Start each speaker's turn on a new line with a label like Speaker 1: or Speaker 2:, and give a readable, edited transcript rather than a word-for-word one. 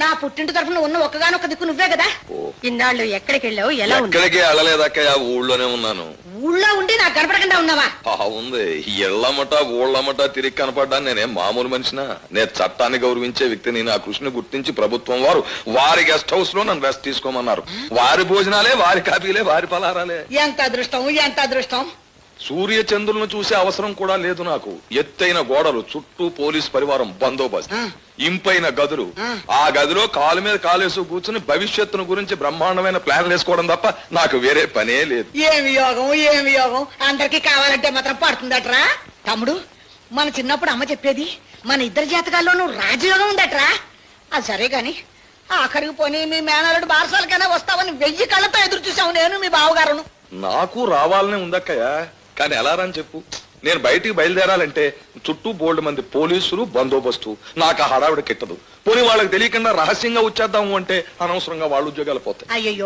Speaker 1: నా పుట్టింటి తరఫున ఉన్న ఒక్కగానొక్క దిక్కు నువ్వే కదా. ఇన్నాళ్ళు ఎక్కడికి వెళ్ళావు, ఎలా ఉంది?
Speaker 2: ఎక్కడికి వెళ్ళలేదక్కయ్య, ఊళ్ళోనే ఉన్నాను.
Speaker 1: ఊళ్ళో ఉండి నాకు కనపడకుండా ఉన్నావా?
Speaker 2: ఉంది. ఎళ్ళమట ఊళ్ళమట తిరిగి కనపడ్డా నేనేం మామూలు మనిషినా? నేను చట్టాన్ని గౌరవించే వ్యక్తిని. నా కృషిని గుర్తించి ప్రభుత్వం వారు వారి గెస్ట్ హౌస్ లో నన్ను రెస్ట్ తీసుకోమన్నారు. వారి భోజనాలే, వారి కాపీలే, వారి పలారాలే.
Speaker 1: ఎంత అదృష్టం, ఎంత అదృష్టం.
Speaker 2: సూర్య చంద్రులను చూసే అవసరం కూడా లేదు నాకు. ఎత్తైన గోడలు, చుట్టూ పోలీస్ పరివారం బందోబస్తు, ఇంపైన గదులు. ఆ గదిలో కాలు మీద కాలేసు కూర్చుని భవిష్యత్తును గురించి బ్రహ్మాండమైన ప్లాన్లు వేసుకోవడం తప్ప నాకు వేరే పనే లేదు.
Speaker 1: ఏమి యోగం, ఏమి యోగం. అందరికి కావాలంటే మాత్రం పడుతుందట్రా. తమ్ముడు, మన చిన్నప్పుడు అమ్మ చెప్పేది మన ఇద్దరి జాతకాల్లోనూ రాజయోగం ఉందట్రా. అది సరే గాని ఆఖరికి పోనీ మీ మేనలుడు బారసాలకైనా వస్తావని 1000 కళ్ళతో ఎదురు చూసావు నేను, మీ బావగారును.
Speaker 2: నాకు రావాలనే ఉందక్కయ్య, కానీ ఎలా రని చెప్పు. నేను బయటికి బయలుదేరాలంటే చుట్టూ బోల్డ్ మంది పోలీసులు బందోబస్తు. నాకు ఆ హడావిడ కిట్టదు. పోనీ వాళ్ళకి తెలియకుండా రహస్యంగా వచ్చేద్దాము అంటే అనవసరంగా వాళ్ళ ఉద్యోగాలు పోతాయి.
Speaker 1: అయ్యయ్యో,